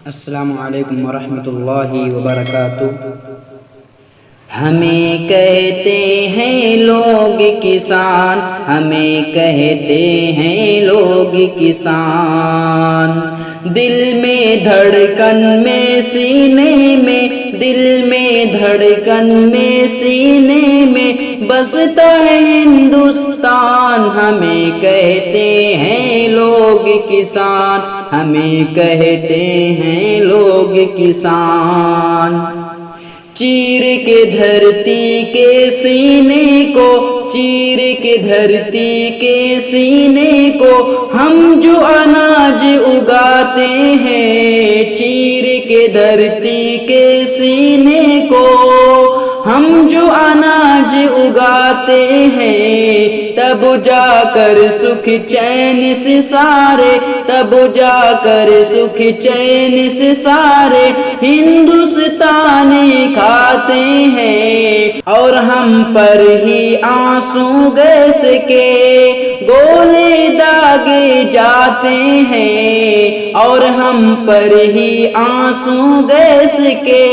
السلام علیکم ورحمۃ اللہ وبرکاتہ۔ ہمیں کہتے ہیں لوگ کسان، ہمیں کہتے ہیں لوگ کسان، دل میں دھڑکن میں سینے میں، دل میں دھڑکن میں سینے میں بستا ہے ہندوستان۔ ہمیں کہتے ہیں لوگ کسان، ہمیں کہتے ہیں لوگ کسان۔ چیر کے دھرتی کے سینے کو، چیر کے دھرتی کے سینے کو ہم جو اناج اگاتے ہیں، چیر کے دھرتی کے سینے کو ہم جو اناج اگاتے ہیں، تب جا کر سکھ چین سے سارے، تب جا کر سکھ چین سے سارے ہندوستانی کھاتے ہیں، اور ہم پر ہی آنسو گیس کے گولے داغے جاتے ہیں، اور ہم پر ہی آنسو گیس کے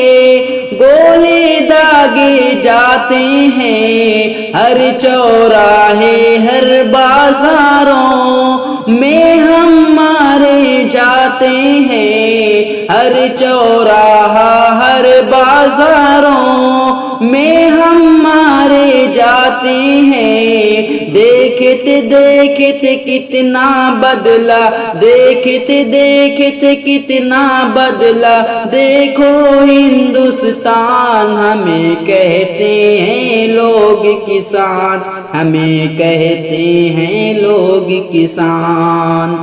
گولے داغے جاتے ہیں۔ ہر چوراہے ہر بازاروں میں ہم مارے جاتے ہیں، ہر چوراہا ہر بازاروں میں ہم مارے جاتے ہیں۔ دیکھتے دیکھتے کتنا بدلا، دیکھتے دیکھتے کتنا بدلا، دیکھو ہندوستان۔ ہمیں کہتے ہیں لوگ کسان، ہمیں کہتے ہیں لوگ کسان۔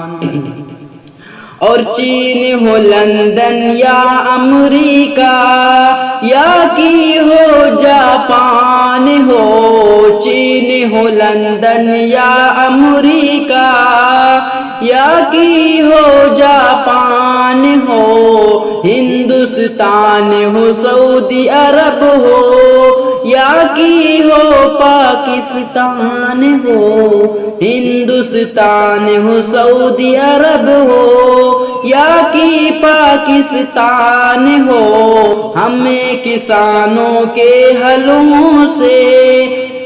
اور چین ہو لندن یا امریکہ یا کی ہو جاپان ہو، چین ہو لندن یا امریکہ یا کی ہو جاپان ہو، ہندوستان ہو سعودی عرب ہو یا کی ہو پاکستان ہو، ہندوستان ہو سعودی عرب ہو یا کی پاکستان ہو، ہمیں کسانوں کے حلوں سے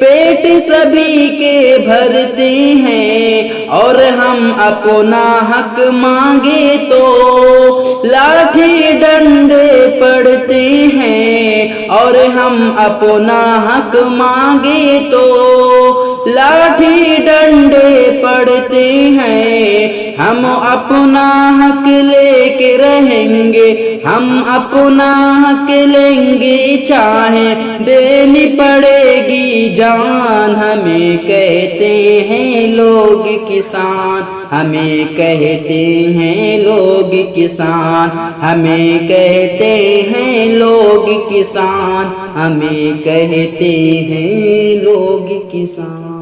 پیٹ سبھی کے بھرتے ہیں، اور ہم اپنا حق مانگے تو لاٹھی ڈنڈے پڑتے ہیں، اور ہم اپنا حق مانگے تو لاٹھی ڈنڈے پڑتے ہیں۔ ہم اپنا حق لے کے رہیں گے، ہم اپنا حق لیں گے، چاہے دینی پڑے گی جان۔ ہمیں کہتے ہیں لوگ کسان، ہمیں کہتے ہیں لوگ کسان، ہمیں کہتے ہیں لوگ کسان، ہمیں کہتے ہیں لوگ کسان۔